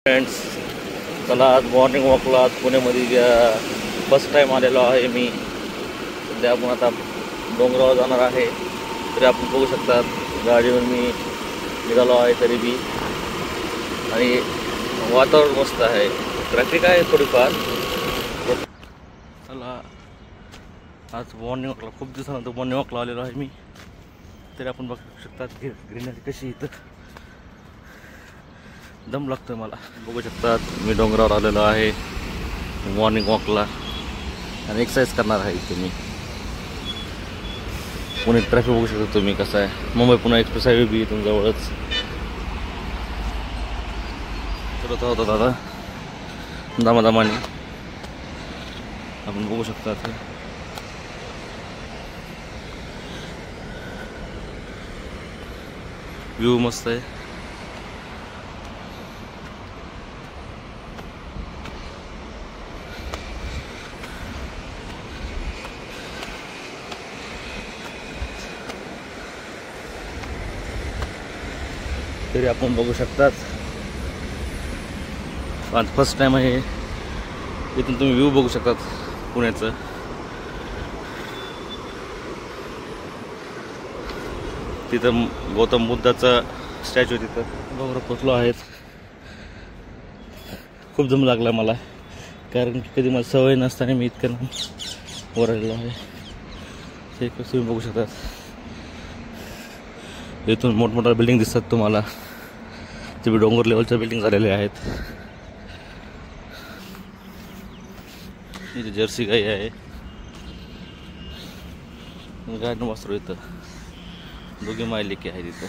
Friends, चला आज morning वॉकला आज पुण्यामध्ये फर्स्ट टाईम आलेलो आहे मी. सध्या आपण आता डोंगरावर जाणार आहे. तरी आपण बघू शकतात गाडीवर मी निघालो आहे तरी बी, आणि वातावरण मस्त आहे. ट्रॅफिक आहे थोडीफार. चला आज मॉर्निंग वॉकला खूप दिवसानंतर मॉर्निंग वॉकला आलेलो आहे मी. तरी आपण बघू शकतात ग्रीनरी कशी इथं दम लागतोय मला. बघू शकतात मी डोंगरावर आलेलो आहे मॉर्निंग वॉकला आणि एक्सरसाइज करणार आहे इथे मी. पुणे ट्रॅफिक बघू शकता तुम्ही कसं आहे. मुंबई पुणे एक्सप्रेस हायवे बी इथून जवळच करत होता दादा दामादामाने. आपण बघू शकता व्ह्यू मस्त आहे. तरी आपण बघू शकतात आज फर्स्ट टाइम आहे. इथून तुम्ही व्ह्यू बघू शकतात पुण्याचं. तिथं गौतम बुद्धाचा स्टॅच्यू तिथं डोंगरावर पोचलो आहेत. खूप जम लागला मला, कारण की कधी मला सवय नसताना मी इतकं वर आलेलो आहे. ते तुम्ही बघू शकतात. इथून मोठमोठ्या बिल्डिंग दिसतात तुम्हाला. ते बी डोंगर लेवलच्या बिल्डिंग झालेल्या आहेत. इथे जर्सी गाई आहे. गाय वासरू इथं दोघी मायलेकी आहे तिथं.